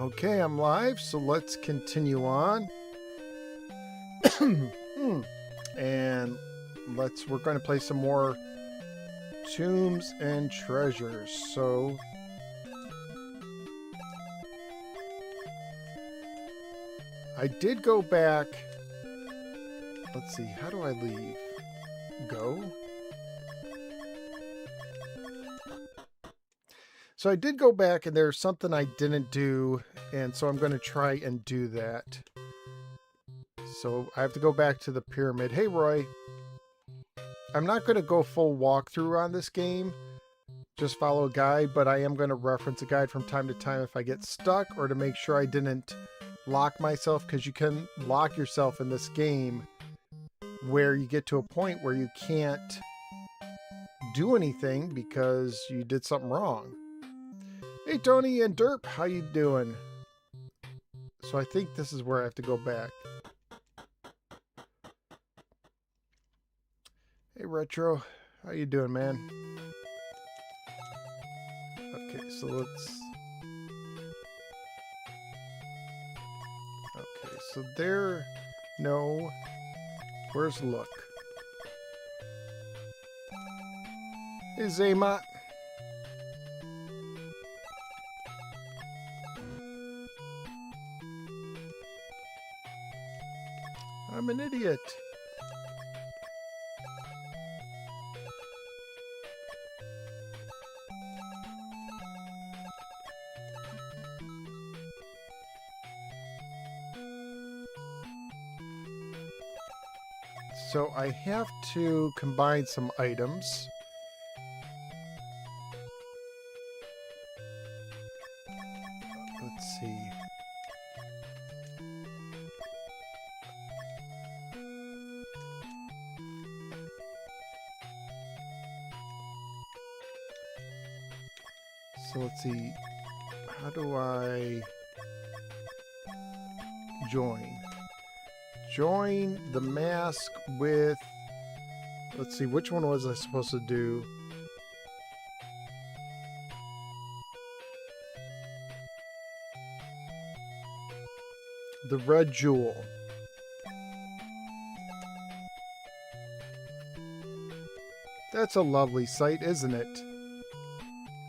Okay, I'm live, so let's continue on. And we're going to play some more Tombs and Treasures. So I did go back. Let's see, how do I leave? Go? So I did go back and there's something I didn't do, and so I'm going to try and do that. So I have to go back to the pyramid. Hey, Roy. I'm not going to go full walkthrough on this game. Just follow a guide, but I am going to reference a guide from time to time if I get stuck or to make sure I didn't lock myself, because you can lock yourself in this game where you get to a point where you can't do anything because you did something wrong. Hey, Tony and Derp, how you doing? So I think this is where I have to go back. Hey, Retro, how you doing, man? Okay, so let's... Okay, so there... No. Where's Look? Hey, Zaymot. I'm an idiot. So I have to combine some items. Let's see. So let's see, how do I join? Join the mask with, let's see, which one was I supposed to do? The red jewel. That's a lovely sight, isn't it?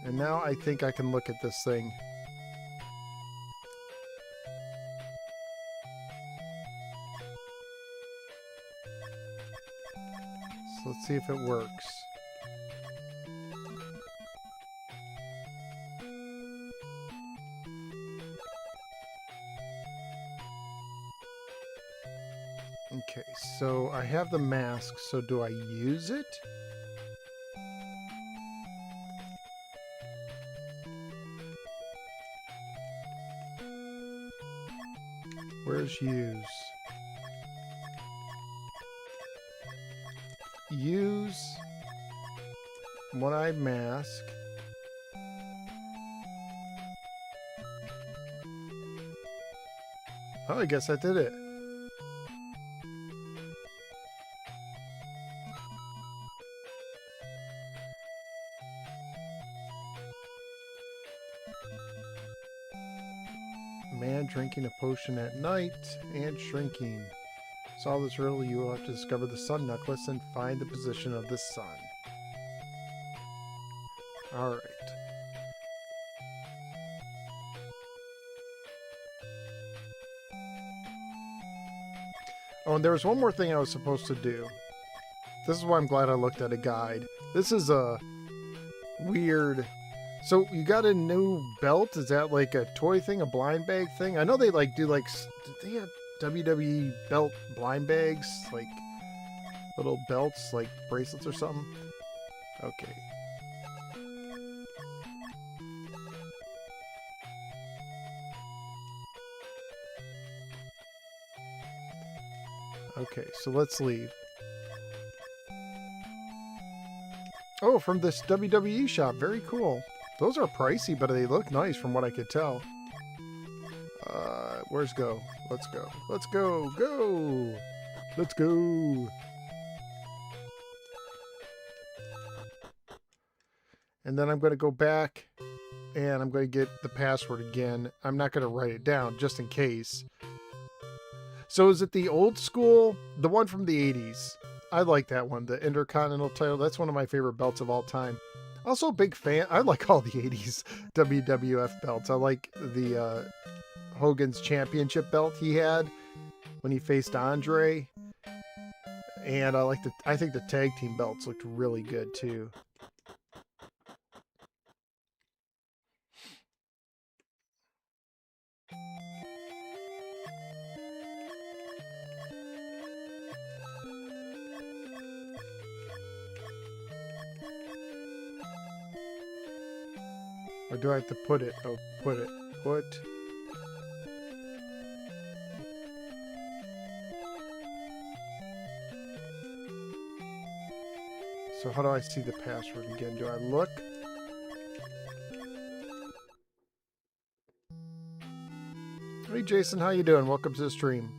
And now I think I can look at this thing. So let's see if it works. Okay, so I have the mask, so do I use it? Where's use? Use one-eyed mask. Oh, I guess I did it. Man drinking a potion at night and shrinking. Solve this riddle, you will have to discover the sun necklace and find the position of the sun. Alright. Oh, and there was one more thing I was supposed to do. This is why I'm glad I looked at a guide. This is a weird... So, you got a new belt? Is that like a toy thing? A blind bag thing? I know they like do like... Did they have WWE belt blind bags? Like little belts, like bracelets or something? Okay. Okay, so let's leave. Oh, from this WWE shop. Very cool. Those are pricey, but they look nice from what I could tell. Where's go? Let's go. Let's go. Go! Let's go! And then I'm going to go back and I'm going to get the password again. I'm not going to write it down just in case. So is it the old school, the one from the 80s? I like that one, the Intercontinental title. That's one of my favorite belts of all time. Also a big fan. I like all the 80s WWF belts. I like the Hogan's championship belt he had when he faced Andre. And I think the tag team belts looked really good too. Or do I have to put it? Oh, put it. Put. So how do I see the password again? Do I look? Hey Jason, how you doing? Welcome to the stream.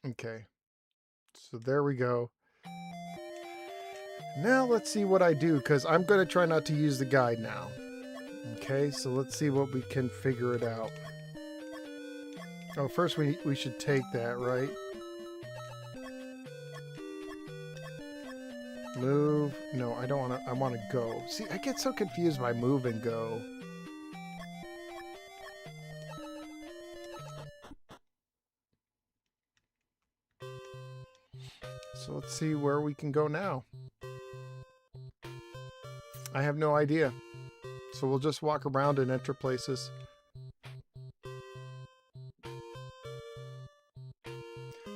Okay. So there we go. Now let's see what I do, because I'm going to try not to use the guide now. Okay, so let's see what we can figure it out. Oh, first we should take that, right? Move. No, I don't want to. I want to go. See, I get so confused by move and go. So let's see where we can go now. I have no idea. So we'll just walk around and enter places.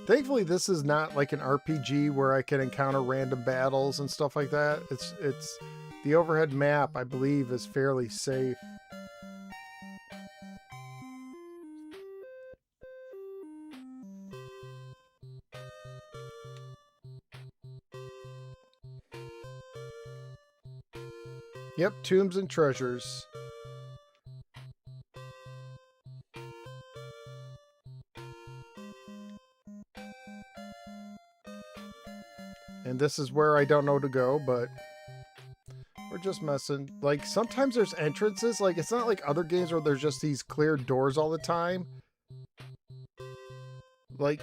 Thankfully, this is not like an RPG where I can encounter random battles and stuff like that. It's the overhead map, I believe, is fairly safe. Yep, tombs and treasures. And this is where I don't know to go, but we're just messing. Like, sometimes there's entrances. Like, it's not like other games where there's just these clear doors all the time. Like,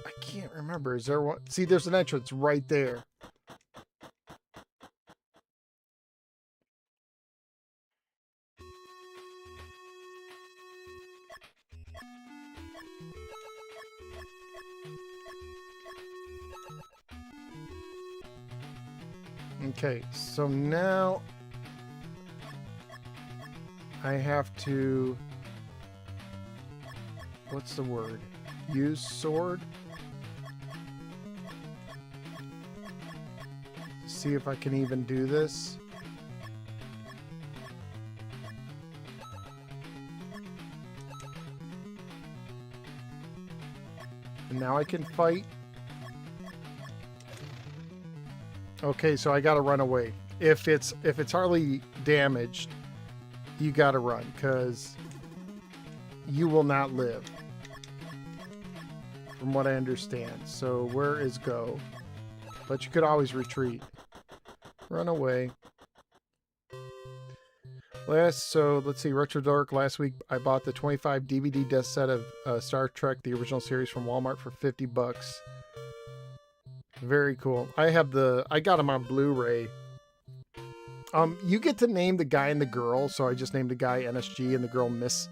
I can't remember. Is there one? See, there's an entrance right there. Okay, so now I have to, what's the word? Use sword? See if I can even do this. And now I can fight. Okay, so I gotta run away. If it's hardly damaged, you gotta run, because you will not live. From what I understand. So where is go? But you could always retreat. Run away. So let's see, Retro Dark. Last week I bought the 25 DVD disc set of Star Trek, the original series from Walmart for $50. Very cool. I got them on Blu-ray. You get to name the guy and the girl, so I just named the guy NSG and the girl Miss.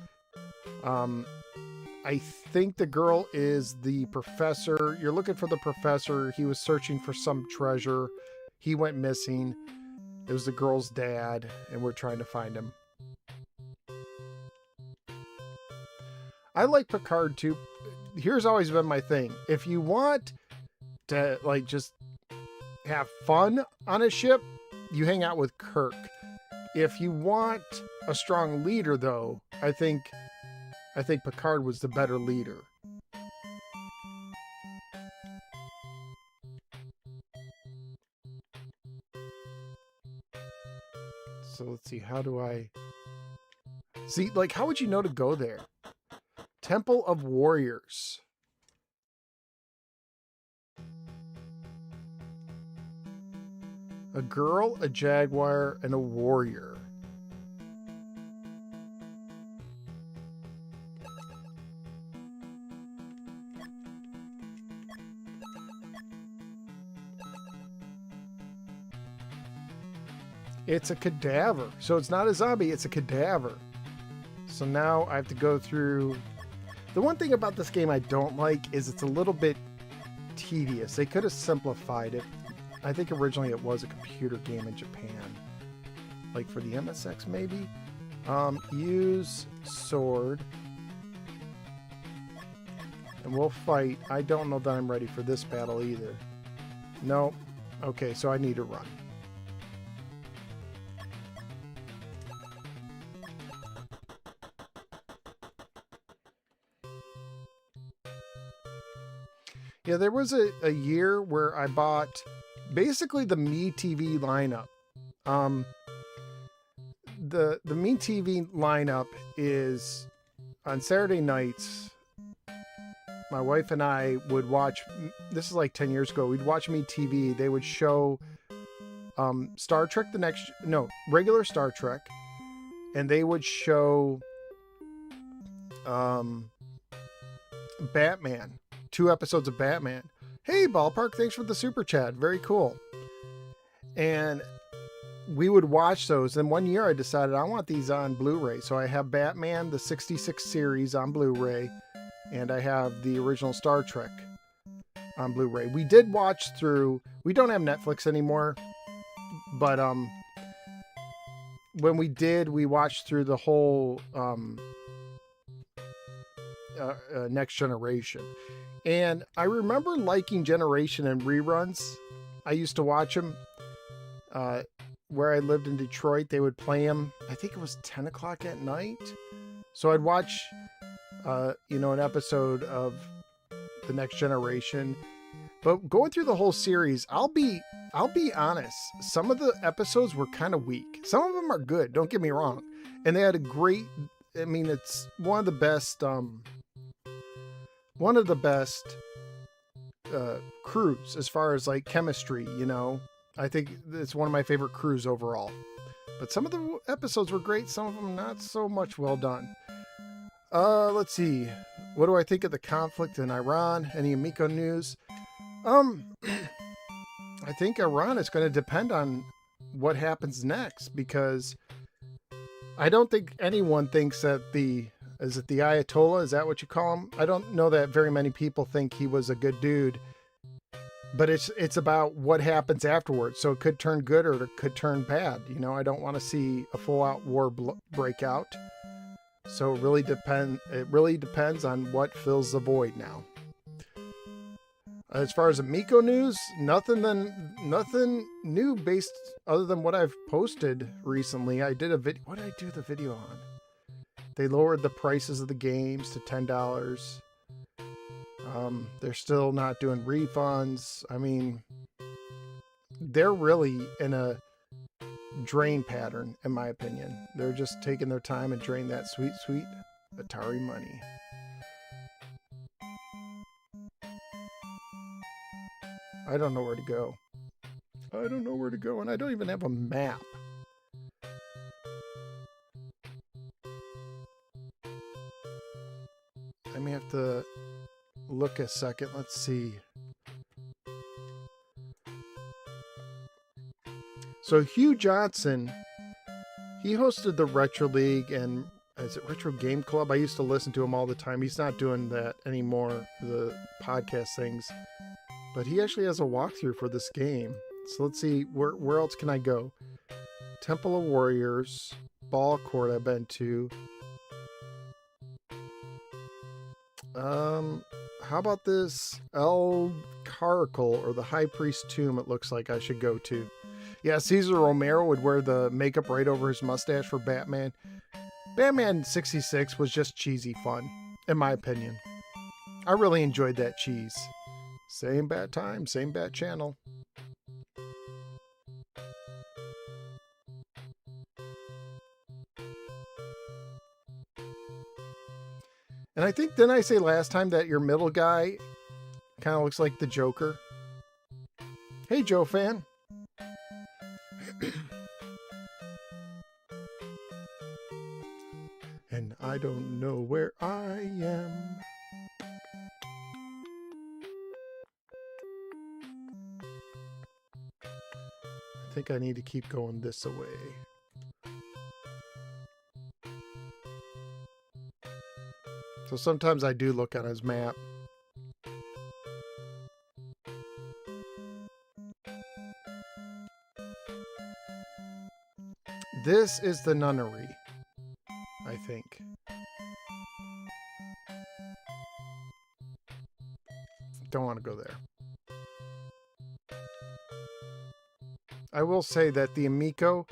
I think the girl is the professor. You're looking for the professor. He was searching for some treasure. He went missing. It was the girl's dad, and we're trying to find him. I like Picard too. Here's always been my thing. If you want to like just have fun on a ship, you hang out with Kirk. If you want a strong leader, though, I think Picard was the better leader. So let's see, how do I see, like, how would you know to go there? Temple of Warriors. A girl, a jaguar, and a warrior. It's a cadaver. So it's not a zombie, it's a cadaver. So now I have to go through... The one thing about this game I don't like is it's a little bit tedious. They could have simplified it. I think originally it was a computer game in Japan. Like for the MSX maybe? Use sword. And we'll fight. I don't know that I'm ready for this battle either. No. Okay, so I need to run. Yeah, there was a year where I bought basically the Me TV lineup. The Me TV lineup is on Saturday nights. My wife and I would watch. This is like 10 years ago. We'd watch Me TV. They would show Star Trek regular Star Trek, and they would show Batman. 2 episodes of Batman. Hey, Ballpark, thanks for the super chat. Very cool. And we would watch those. And one year I decided I want these on Blu-ray. So I have Batman, the 66 series on Blu-ray. And I have the original Star Trek on Blu-ray. We did watch through... We don't have Netflix anymore. But when we did, we watched through the whole Next Generation. And I remember liking Generation and reruns. I used to watch them. Where I lived in Detroit, they would play them. I think it was 10 o'clock at night. So I'd watch, an episode of The Next Generation. But going through the whole series, I'll be honest. Some of the episodes were kind of weak. Some of them are good. Don't get me wrong. And they had a great. I mean, it's one of the best. One of the best crews as far as like chemistry, I think it's one of my favorite crews overall. But some of the episodes were great, some of them not so much well done. Let's see. What do I think of the conflict in Iran? Any Amico news? I think Iran is going to depend on what happens next, because I don't think anyone thinks that is it the Ayatollah? Is that what you call him? I don't know that very many people think he was a good dude, but it's about what happens afterwards. So it could turn good or it could turn bad. I don't want to see a full out war break out. So it really depends on what fills the void now. As far as Amico news, nothing new based other than what I've posted recently. I did a video. What did I do the video on? They lowered the prices of the games to $10. They're still not doing refunds. I mean, they're really in a drain pattern, in my opinion. They're just taking their time and drain that sweet, sweet Atari money. I don't know where to go. And I don't even have a map. I may have to look a second. Let's see. So Hugh Johnson, he hosted the Retro League and is it Retro Game Club? I used to listen to him all the time. He's not doing that anymore, the podcast things. But he actually has a walkthrough for this game. So let's see, where else can I go? Temple of Warriors, Ball Court I've been to. How about this El Caracal, or the High Priest Tomb? It looks like I should go to. Yeah, Cesar Romero would wear the makeup right over his mustache for Batman. Batman 66 was just cheesy fun, in my opinion. I really enjoyed that cheese. Same bat time, same bat channel. And I think, didn't I say last time that your middle guy kind of looks like the Joker? Hey, Joe fan. and I don't know where I am. I think I need to keep going this way. So sometimes I do look on his map. This is the nunnery, I think. Don't want to go there. I will say that the Amico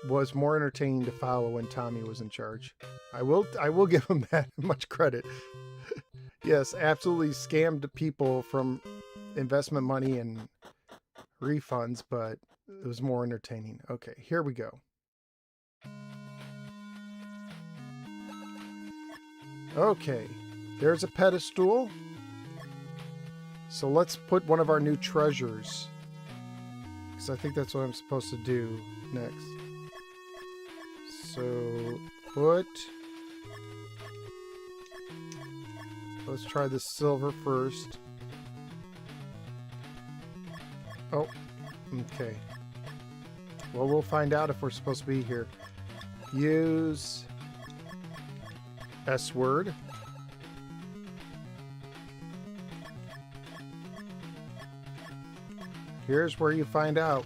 was more entertaining to follow when Tommy was in charge. I will give him that much credit. Yes, absolutely scammed people from investment money and refunds, but it was more entertaining. Okay, here we go. Okay, there's a pedestal. So let's put one of our new treasures, because I think that's what I'm supposed to do next. So let's try the silver first. Oh, okay. Well, we'll find out if we're supposed to be here. Use S word. Here's where you find out.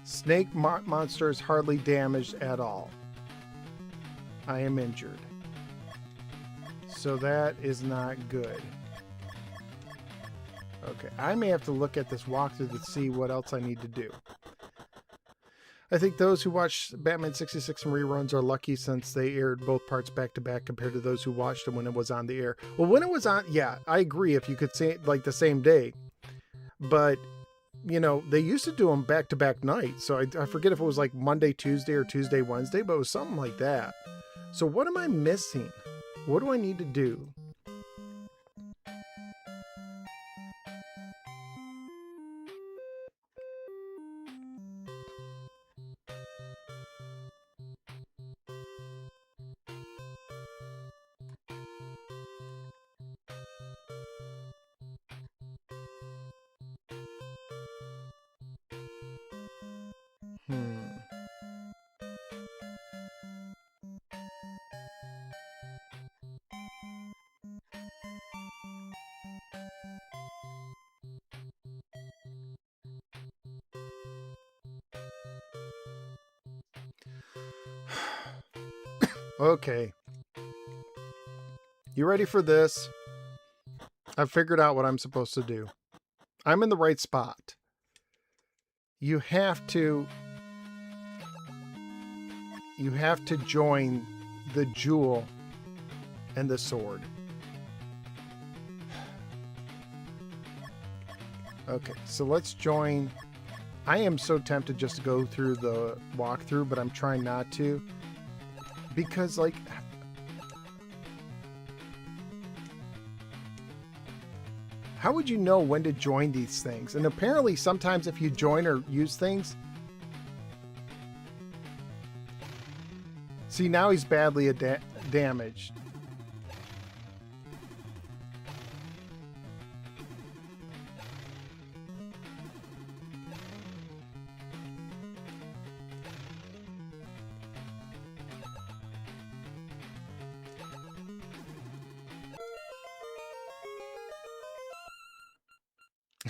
Snake monster is hardly damaged at all. I am injured. So that is not good. Okay, I may have to look at this walkthrough to see what else I need to do. I think those who watch Batman 66 and reruns are lucky since they aired both parts back to back compared to those who watched them when it was on the air. Well, when it was on, yeah, I agree if you could say it like the same day. But, you know, they used to do them back to back nights. So I forget if it was like Monday, Tuesday or Tuesday, Wednesday, but it was something like that. So what am I missing? What do I need to do? Okay. You ready for this? I've figured out what I'm supposed to do. I'm in the right spot. You have to join the jewel and the sword. Okay, so let's join. I am so tempted just to go through the walkthrough, but I'm trying not to. Because, like, how would you know when to join these things? And apparently sometimes if you join or use things... See, now he's badly damaged.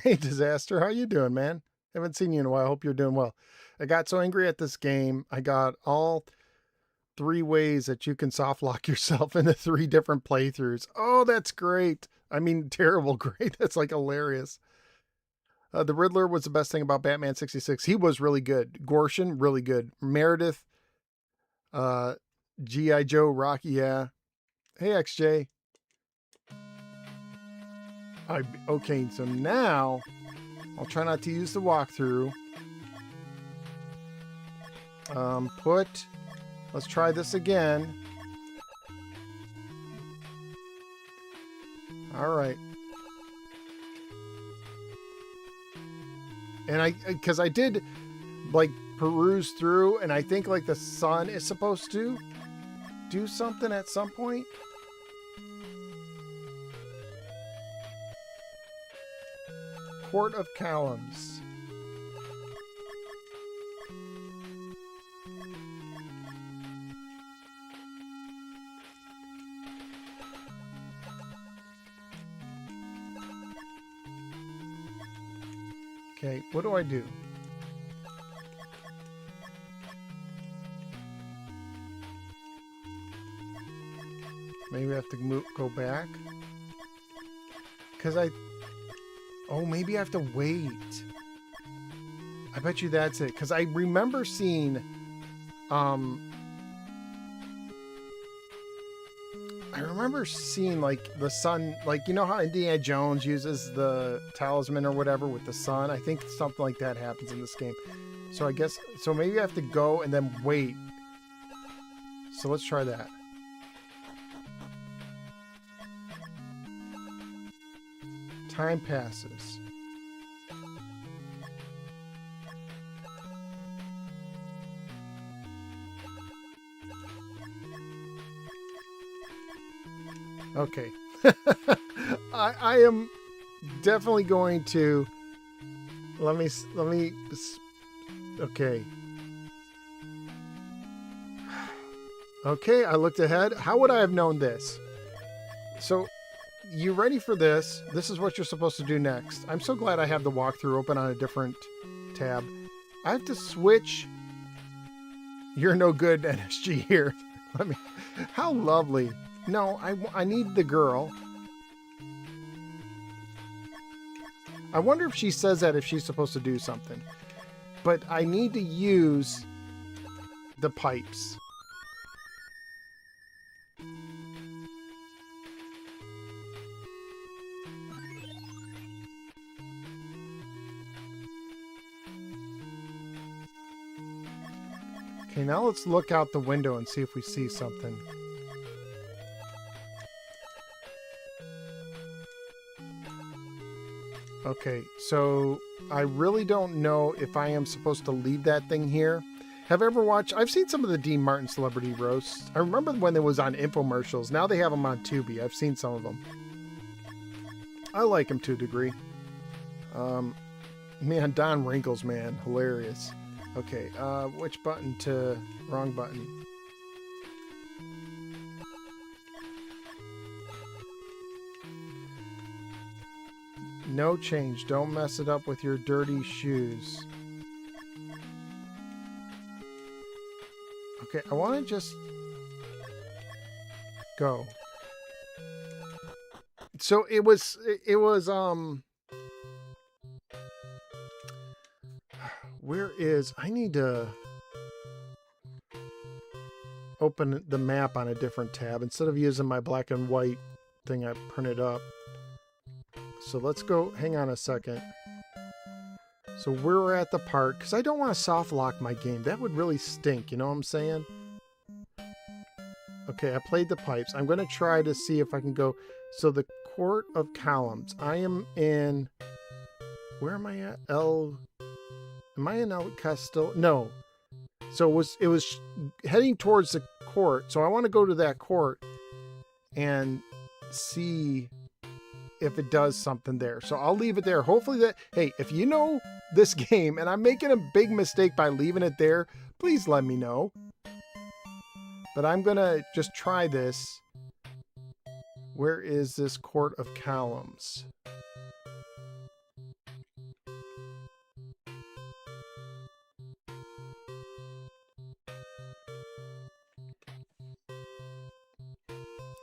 Hey, Disaster, how you doing, man? Haven't seen you in a while. Hope you're doing well. I got so angry at this game. I got all 3 ways that you can soft lock yourself into 3 different playthroughs. Oh, that's great. I mean, terrible great. That's like hilarious. The Riddler was the best thing about Batman 66. He was really good. Gorshin, really good. Meredith, G.I. Joe, Rocky, yeah. Hey, XJ. Okay, so now I'll try not to use the walkthrough. Let's try this again. All right. And because I did like peruse through, and I think like the sun is supposed to, do something at some point? Court of Columns. Okay, what do I do? Maybe I have to go back? Because oh, maybe I have to wait. I bet you that's it. Because I remember seeing, like the sun, like, you know how Indiana Jones uses the talisman or whatever with the sun? I think something like that happens in this game. So I guess, so maybe I have to go and then wait. So let's try that. Time passes. Okay. I am definitely going to let me okay. Okay, I looked ahead. How would I have known this? So, you ready for this? This is what you're supposed to do next. I'm so glad I have the walkthrough open on a different tab. I have to switch. You're no good, NSG here. Let me. How lovely. No, I need the girl. I wonder if she says that if she's supposed to do something. But I need to use the pipes. Okay, now let's look out the window and see if we see something. Okay, so I really don't know if I am supposed to leave that thing here. Have you ever watched? I've seen some of the Dean Martin celebrity roasts. I remember when it was on infomercials. Now they have them on Tubi. I've seen some of them. I like them to a degree. Man, Don Wrinkles, man. Hilarious. Okay, which button to... Wrong button. No change. Don't mess it up with your dirty shoes. Okay, I want to just go. So it was where is, I need to open the map on a different tab instead of using my black and white thing I printed up. So let's go, hang on a second. So we're at the park, because I don't want to soft lock my game. That would really stink, you know what I'm saying? Okay, I played the pipes. I'm going to try to see if I can go. So the Court of Columns. I am in, where am I at? Am I in El Castillo? No. So it was heading towards the court. So I want to go to that court and see if it does something there. So I'll leave it there. Hopefully that, hey, if you know this game and I'm making a big mistake by leaving it there, please let me know. But I'm going to just try this. Where is this Court of Columns?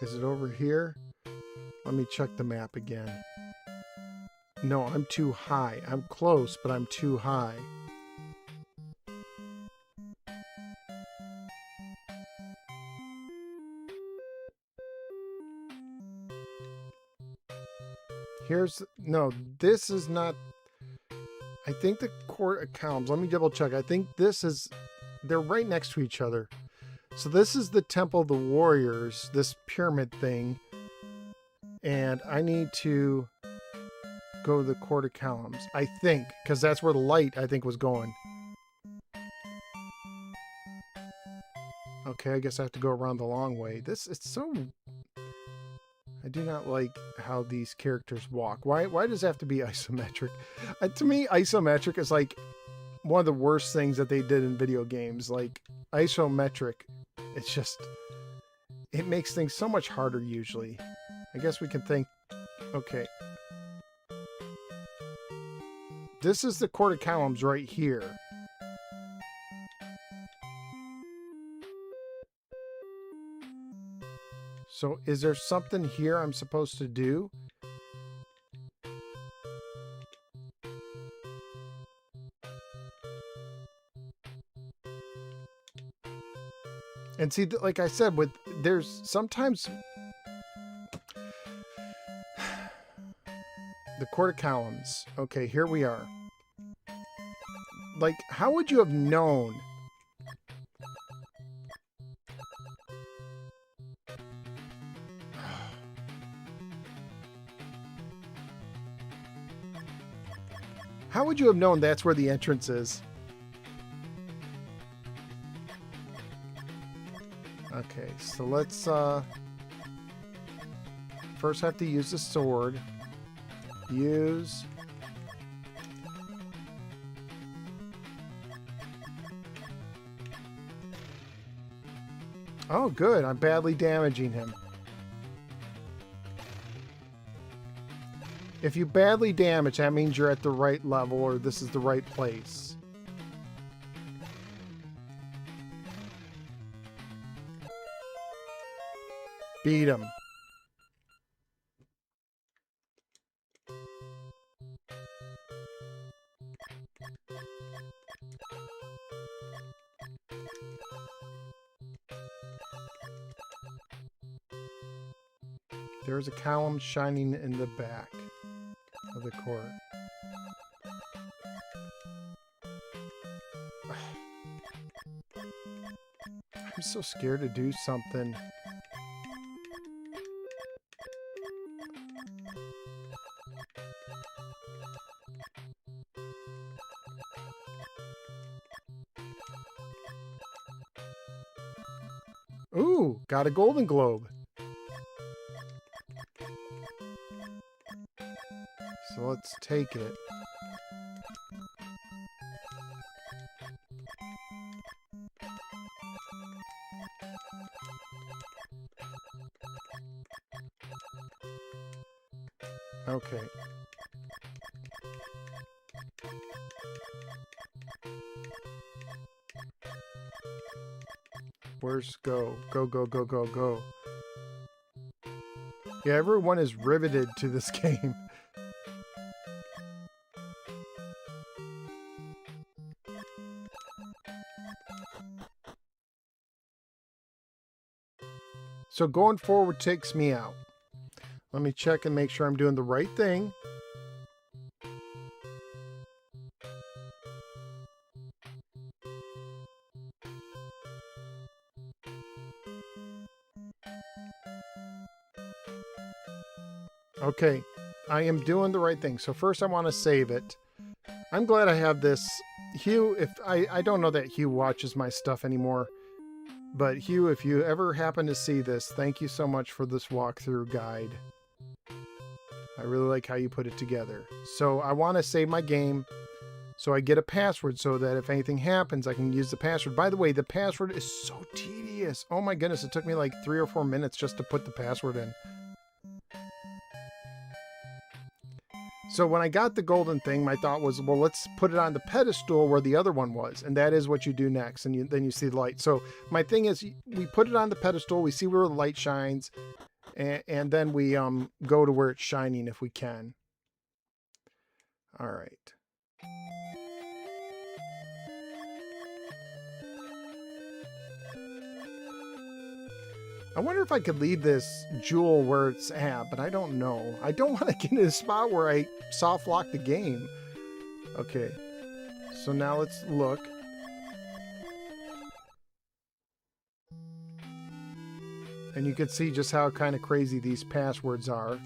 Is it over here? Let me check the map again. No, I'm too high. I'm close, but I'm too high. No, this is not, I think the Court of Columns, let me double check. I think this is, they're right next to each other. So this is the Temple of the Warriors, this pyramid thing. And I need to go to the Court of Columns, I think, because that's where the light, I think, was going. Okay, I guess I have to go around the long way. It's so... I do not like how these characters walk. Why does it have to be isometric? To me, isometric is like one of the worst things that they did in video games. Like, isometric, it's just... It makes things so much harder usually. I guess we can think... Okay. This is the quarter columns right here. So is there something here I'm supposed to do? And see, like I said, there's sometimes the quarter columns. Okay, here we are. Like, how would you have known? How would you have known that's where the entrance is? Okay, so let's first have to use the sword. Use. Oh, good. I'm badly damaging him. If you badly damage, that means you're at the right level or this is the right place. Beat him. There's a column shining in the back of the court. I'm so scared to do something. Ooh, got a Golden Globe. So let's take it. Okay. Where's go? Go, go, go, go, go. Yeah, everyone is riveted to this game. So going forward takes me out. Let me check and make sure I'm doing the right thing. Okay, I am doing the right thing. So first I want to save it. I'm glad I have this. Hugh, if I don't know that Hugh watches my stuff anymore. But Hugh, if you ever happen to see this, thank you so much for this walkthrough guide. I really like how you put it together. So I want to save my game so I get a password so that if anything happens, I can use the password. By the way, the password is so tedious. Oh my goodness, it took me like 3 or 4 minutes just to put the password in. So when I got the golden thing, my thought was, well, let's put it on the pedestal where the other one was. And that is what you do next. And then you see the light. So my thing is, we put it on the pedestal. We see where the light shines. And then we go to where it's shining if we can. All right. I wonder if I could leave this jewel where it's at, but I don't know. I don't want to get into a spot where I soft lock the game. Okay, so now let's look. And you can see just how kind of crazy these passwords are.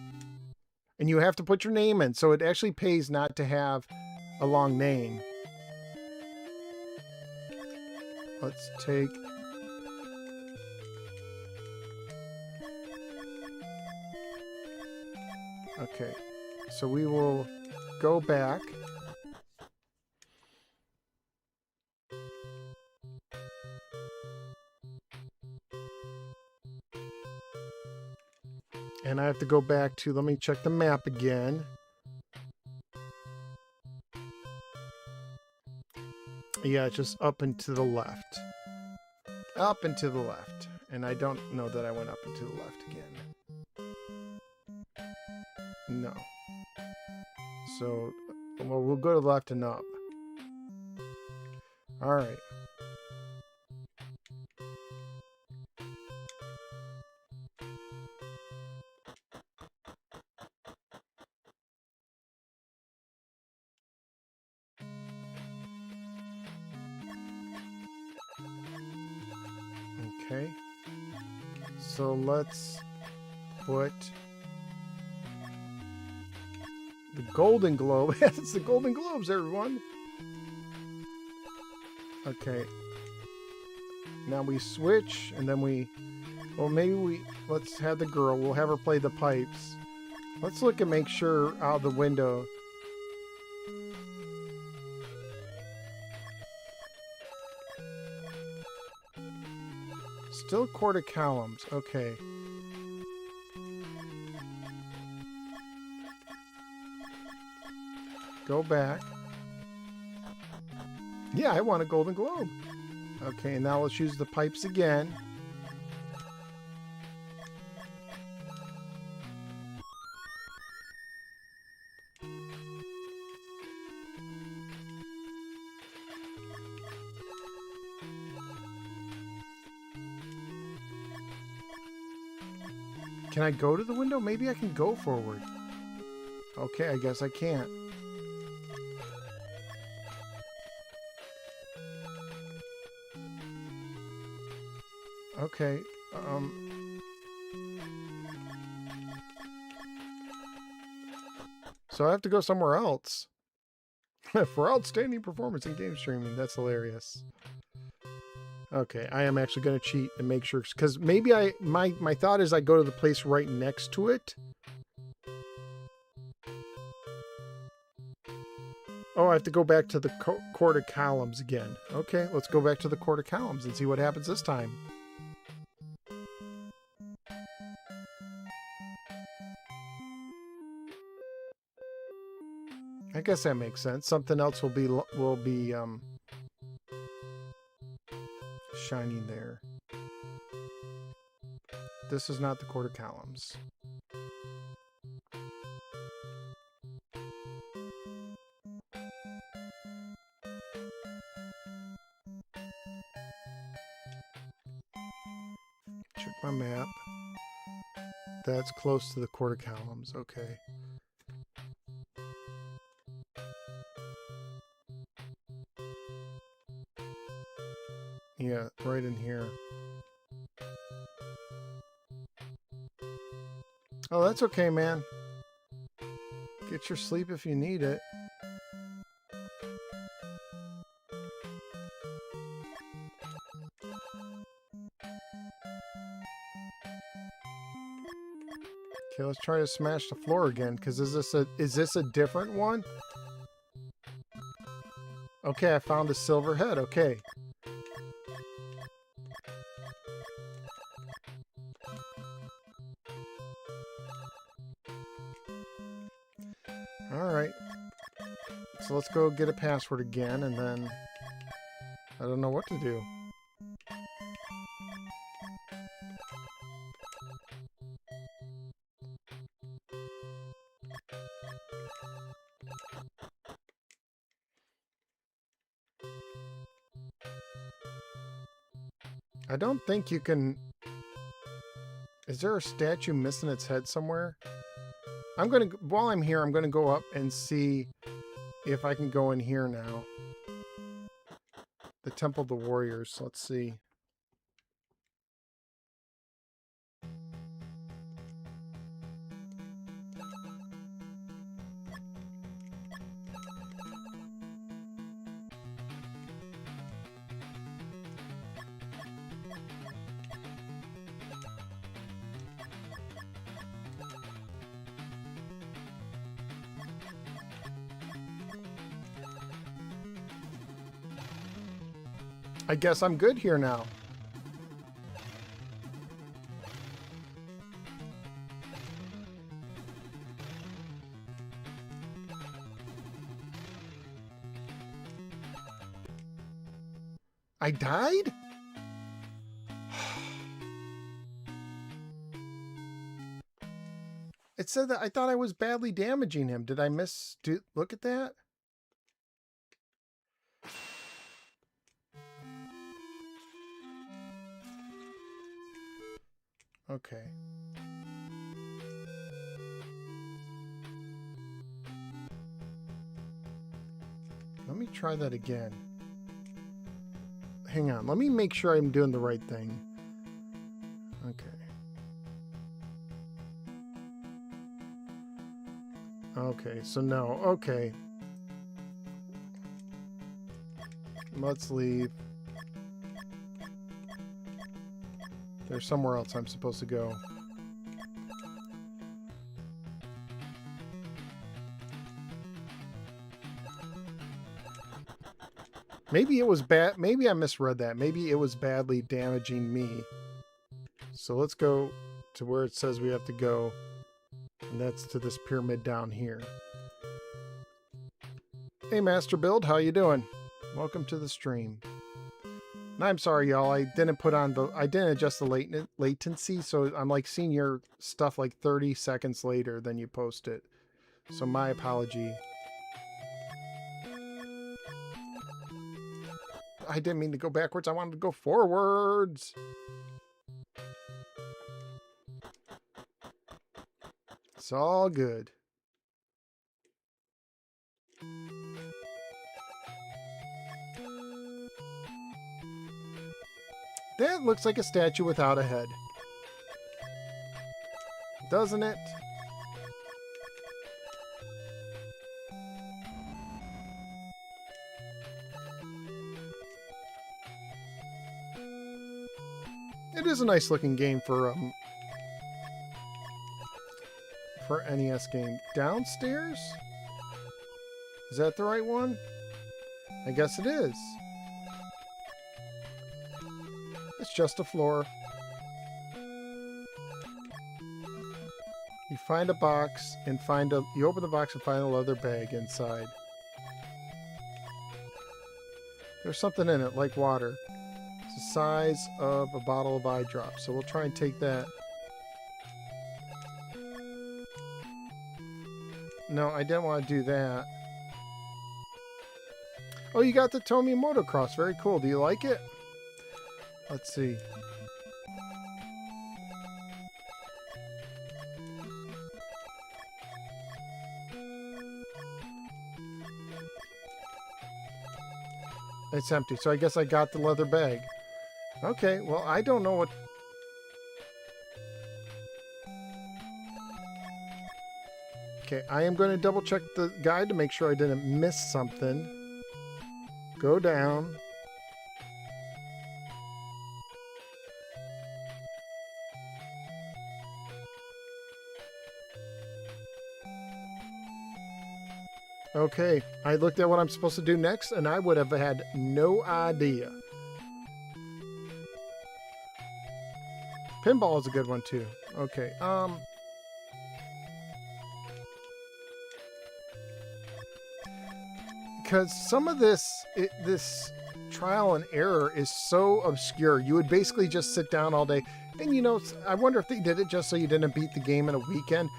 And you have to put your name in, so it actually pays not to have a long name. Let's take Okay, so we will go back. And I have to go back to, let me check the map again. Yeah, it's just up and to the left. Up and to the left. And I don't know that I went up and to the left again. No. So, well, we'll go to the left and up. Alright. Okay. So let's put the Golden Globe. It's the Golden Globes, everyone. Okay. Now we switch, and then we... Well, maybe let's have the girl. We'll have her play the pipes. Let's look and make sure out the window. Still quarter columns. Okay. Go back. Yeah, I want a Golden Globe. Okay, and now let's use the pipes again. Can I go to the window? Maybe I can go forward. Okay, I guess I can't. Okay, so I have to go somewhere else. For outstanding performance in game streaming. That's hilarious. Okay, I am actually going to cheat and make sure, because maybe my thought is I go to the place right next to it. Oh, I have to go back to the quarter columns again. Okay, let's go back to the quarter columns and see what happens this time. I guess that makes sense. Something else will be shining there. This is not the quarter columns. Check my map. That's close to the quarter columns. Okay. Yeah, right in here. Oh, that's okay, man. Get your sleep if you need it. Okay, let's try to smash the floor again, because is this a different one? Okay, I found a silver head. Okay. Alright. So let's go get a password again, and then I don't know what to do. I don't think you can... Is there a statue missing its head somewhere? While I'm here, I'm gonna go up and see if I can go in here now. The Temple of the Warriors. Let's see. I guess I'm good here now. I died? It said that I thought I was badly damaging him. Did I look at that? Okay. Let me try that again. Hang on. Let me make sure I'm doing the right thing. Okay. Okay, so no. Okay. Let's leave. There's somewhere else I'm supposed to go. Maybe it was bad. Maybe I misread that. Maybe it was badly damaging me. So let's go to where it says we have to go. And that's to this pyramid down here. Hey, Master Build. How you doing? Welcome to the stream. And I'm sorry, y'all. I didn't adjust the latency. So I'm like seeing your stuff like 30 seconds later than you post it. So my apology. I didn't mean to go backwards. I wanted to go forwards. It's all good. That looks like a statue without a head. Doesn't it? It is a nice looking game for NES game. Downstairs? Is that the right one? I guess it is. It's just a floor. You find a box and you open the box and find a leather bag inside. There's something in it, like water. It's the size of a bottle of eye drops. So we'll try and take that. No, I didn't want to do that. Oh, you got the Tomy motocross. Very cool. Do you like it? Let's see. It's empty. So I guess I got the leather bag. Okay, well, I don't know what... Okay, I am going to double check the guide to make sure I didn't miss something. Go down. Okay, I looked at what I'm supposed to do next, and I would have had no idea. Pinball is a good one, too. Okay, because some of this trial and error is so obscure. You would basically just sit down all day. And, you know, I wonder if they did it just so you didn't beat the game in a weekend.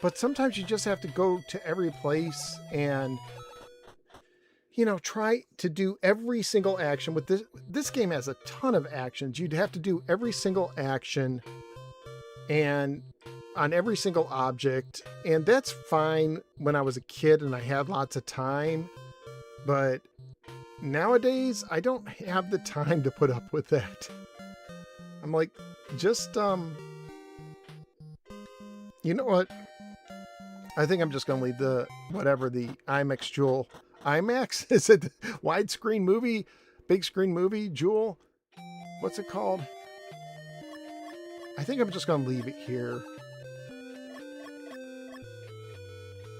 But sometimes you just have to go to every place and, you know, try to do every single action. With this game has a ton of actions. You'd have to do every single action and on every single object. And that's fine when I was a kid and I had lots of time. But nowadays, I don't have the time to put up with that. I'm like, just, you know what? I think I'm just going to leave the IMAX Jewel. IMAX? Is it widescreen movie? Big screen movie? Jewel? What's it called? I think I'm just going to leave it here.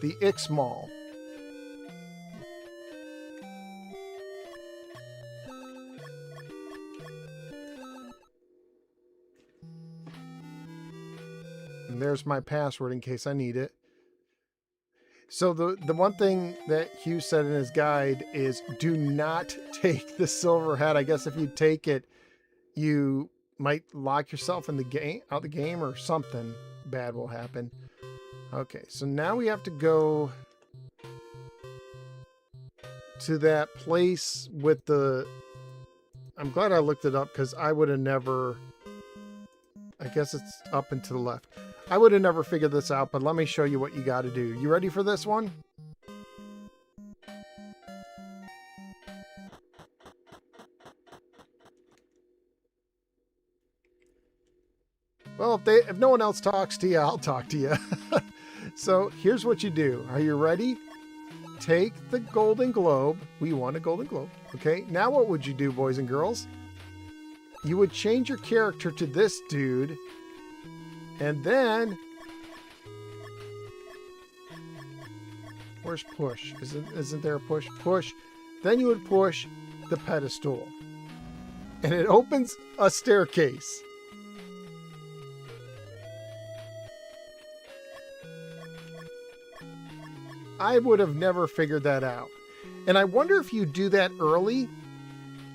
The Ix Mall. And there's my password in case I need it. So the one thing that Hugh said in his guide is do not take the silver hat. I guess if you take it, you might lock yourself in the game, out the game, or something bad will happen. Okay, so now we have to go to that place with the... I'm glad I looked it up because I would have never... I guess it's up and to the left. I would have never figured this out, but let me show you what you got to do. You ready for this one? Well, if no one else talks to you, I'll talk to you. So here's what you do. Are you ready? Take the golden globe. We want a golden globe. Okay, now what would you do, boys and girls? You would change your character to this dude. And then... Where's push? Isn't there a push? Push. Then you would push the pedestal. And it opens a staircase. I would have never figured that out. And I wonder if you do that early,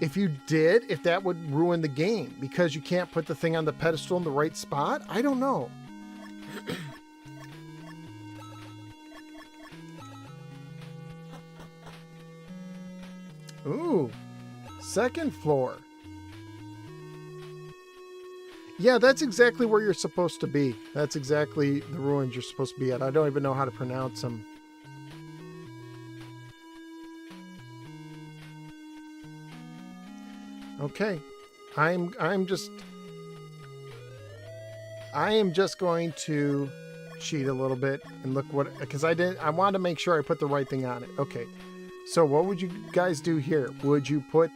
if you did, if that would ruin the game because you can't put the thing on the pedestal in the right spot. I don't know. Ooh, second floor. Yeah, that's exactly where you're supposed to be. That's exactly the ruins you're supposed to be at. I don't even know how to pronounce them. Okay, I am just going to cheat a little bit and look what, because I wanted to make sure I put the right thing on it. Okay, so what would you guys do here? Would you put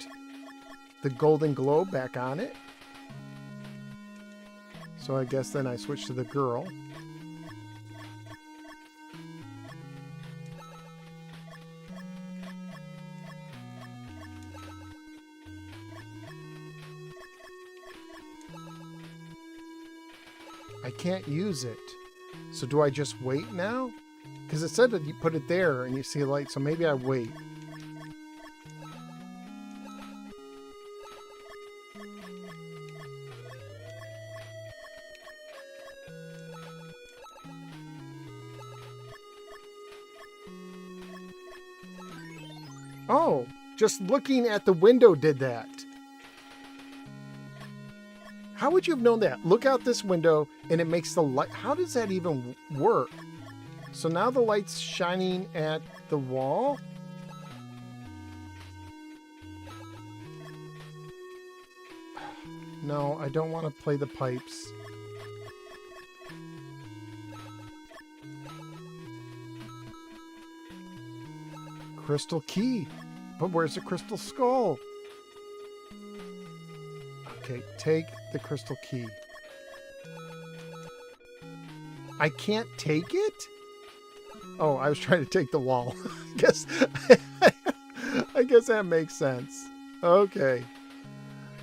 the golden globe back on it? So I guess then I switch to the girl. I can't use it. So do I just wait now? Because it said that you put it there and you see a light, so maybe I wait. Oh, just looking at the window did that. How would you have known that? Look out this window and it makes the light. How does that even work? So now the light's shining at the wall. No, I don't want to play the pipes. Crystal key. But where's the crystal skull? Okay, take the crystal key. I can't take it? Oh, I was trying to take the wall. I guess that makes sense. Okay.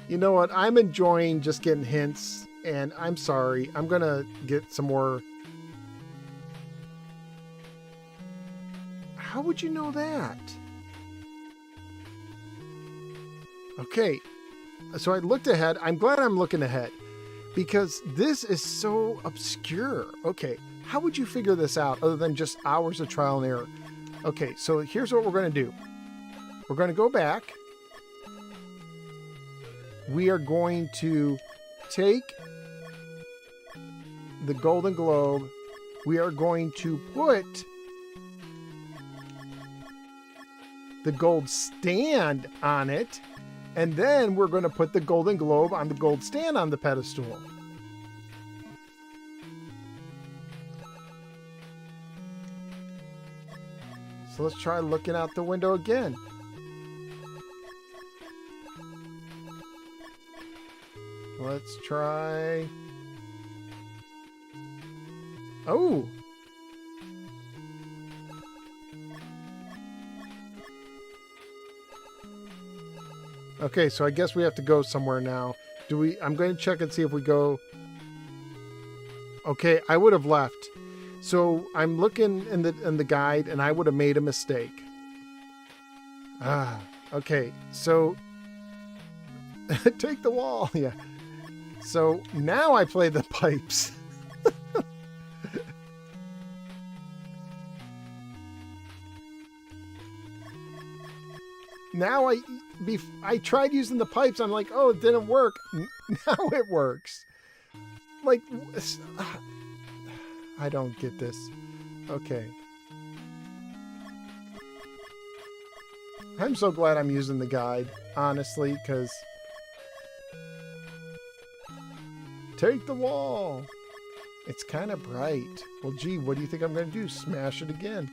You know what? I'm enjoying just getting hints, and I'm sorry. I'm gonna get some more. How would you know that? Okay. So I looked ahead. I'm glad I'm looking ahead because this is so obscure. Okay, how would you figure this out other than just hours of trial and error? Okay, so here's what we're going to do. We're going to go back. We are going to take the golden globe. We are going to put the gold stand on it. And then we're going to put the golden globe on the gold stand on the pedestal. So let's try looking out the window again. Let's try... Oh! Okay, so I guess we have to go somewhere now. I'm going to check and see if we go... Okay, I would have left. So I'm looking in the guide, and I would have made a mistake. Okay. So take the wall. Yeah. So now I play the pipes. Now I tried using the pipes. I'm like, oh, it didn't work. Now it works. Like, I don't get this. Okay. I'm so glad I'm using the guide, honestly, because... Take the wall! It's kind of bright. Well, gee, what do you think I'm going to do? Smash it again.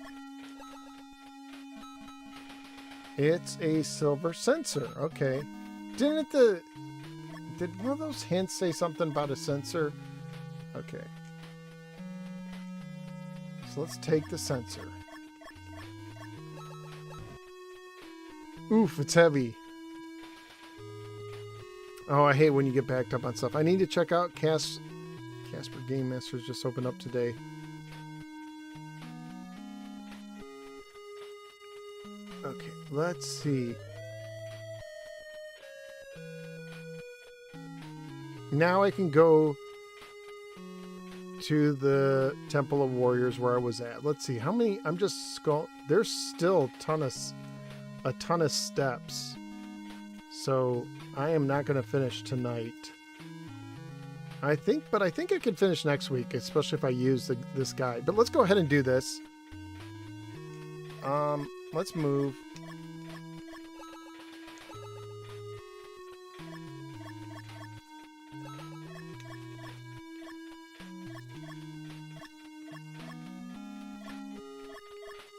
It's a silver sensor. Okay. Did one of those hints say something about a sensor? Okay. So let's take the sensor. Oof, it's heavy. Oh, I hate when you get backed up on stuff. I need to check out Casper Game Masters just opened up today. Okay, let's see. Now I can go to the Temple of Warriors where I was at. Let's see how many. I'm just scrolling. There's still a ton of steps. So I am not going to finish tonight. I think I can finish next week, especially if I use this guide. But let's go ahead and do this. Let's move.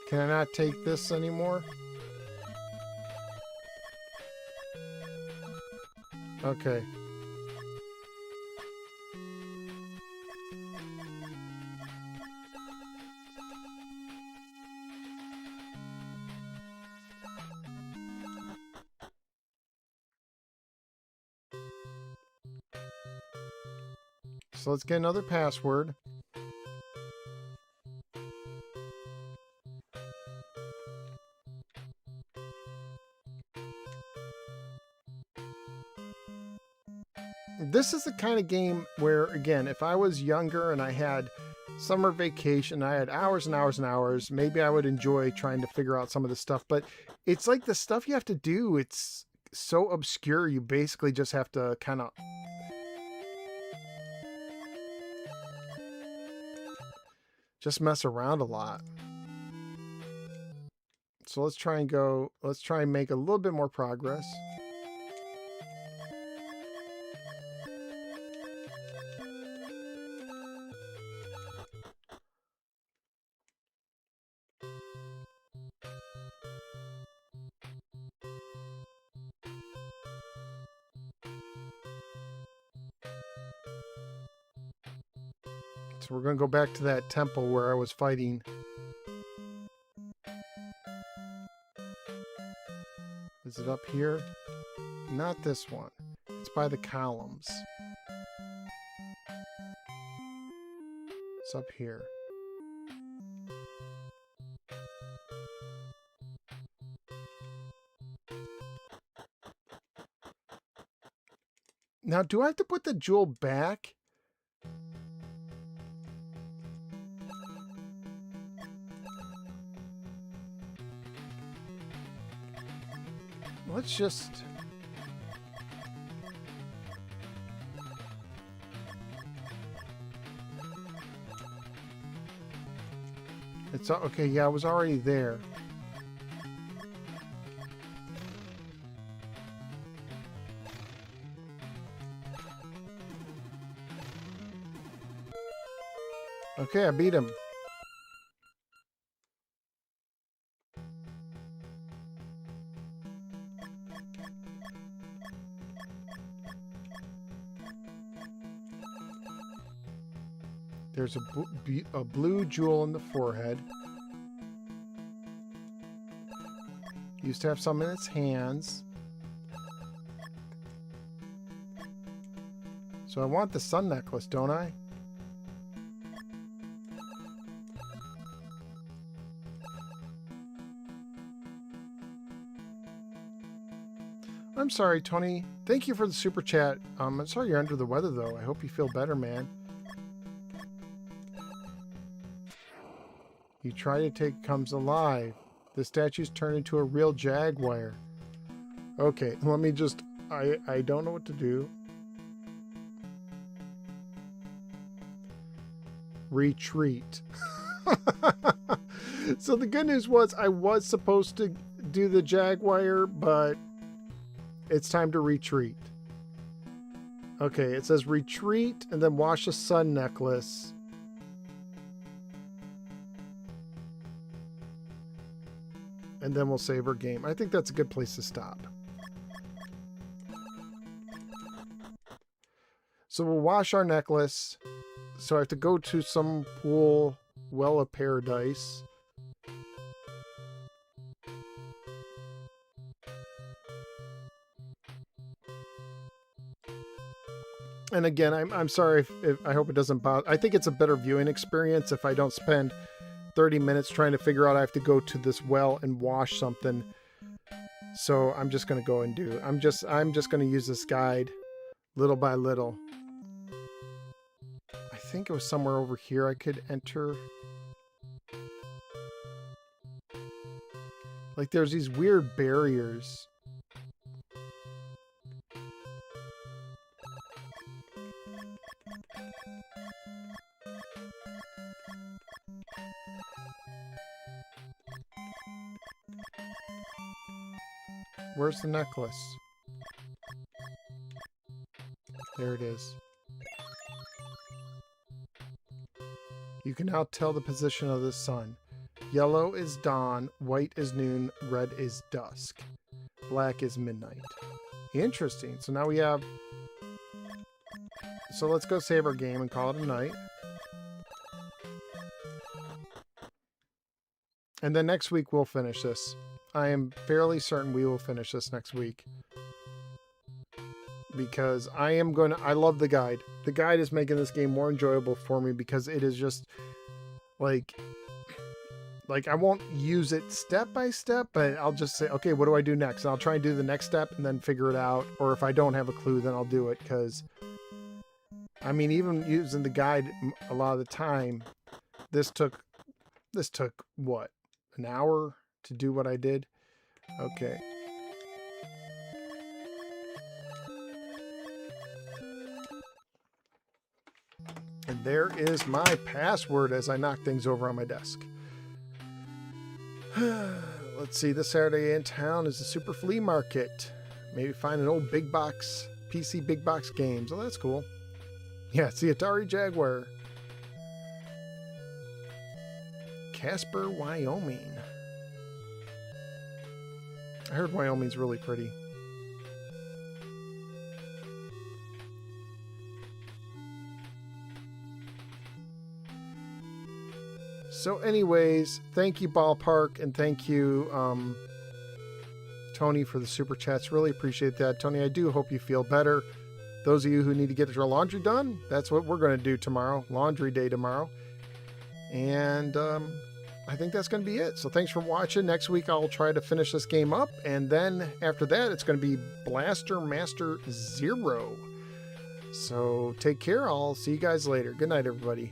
Can I not take this anymore? Okay. So let's get another password. This is the kind of game where, again, if I was younger and I had summer vacation, I had hours and hours and hours, maybe I would enjoy trying to figure out some of the stuff. But it's like the stuff you have to do, it's so obscure, you basically just have to kind of... just mess around a lot. So let's try and make a little bit more progress. So we're going to go back to that temple where I was fighting. Is it up here? Not this one. It's by the columns. It's up here. Now, do I have to put the jewel back? Let's just... It's okay, yeah, I was already there. Okay, I beat him. There's a blue jewel in the forehead. Used to have some in its hands. So I want the sun necklace, don't I? I'm sorry, Tony. Thank you for the super chat. I'm sorry you're under the weather, though. I hope you feel better, man. You try to take comes alive. The statue's turned into a real jaguar. Okay, let me just... I don't know what to do. Retreat. So the good news was I was supposed to do the jaguar, but it's time to retreat. Okay, it says retreat and then wash a sun necklace. And then we'll save our game. I think that's a good place to stop. So we'll wash our necklace. So I have to go to some pool, well of paradise. And again, I'm sorry if I hope it doesn't bother. I think it's a better viewing experience if I don't spend 30 minutes trying to figure out I have to go to this well and wash something. So I'm just going to go and do. I'm just going to use this guide little by little. I think it was somewhere over here I could enter. Like there's these weird barriers. Where's the necklace? There it is. You can now tell the position of the sun. Yellow is dawn, white is noon, red is dusk, black is midnight. Interesting. So now we have... So let's go save our game and call it a night. And then next week we'll finish this. I am fairly certain we will finish this next week. Because I love the guide. The guide is making this game more enjoyable for me because it is just like I won't use it step by step, but I'll just say, okay, what do I do next? And I'll try and do the next step and then figure it out. Or if I don't have a clue, then I'll do it. Because, I mean, even using the guide a lot of the time, this took what? An hour to do what I did? Okay. And there is my password as I knock things over on my desk. Let's see, this Saturday in town is the Super Flea Market. Maybe find an old big box, PC big box games. Oh, that's cool. Yeah, it's the Atari Jaguar. Casper, Wyoming. I heard Wyoming's really pretty. So anyways, thank you Ballpark, and thank you Tony for the super chats. Really appreciate that. Tony, I do hope you feel better. Those of you who need to get your laundry done, that's what we're going to do tomorrow. Laundry day tomorrow. And I think that's going to be it. So thanks for watching. Next week I'll try to finish this game up, and then after that it's going to be Blaster Master 0. So take care. I'll see you guys later. Good night, everybody.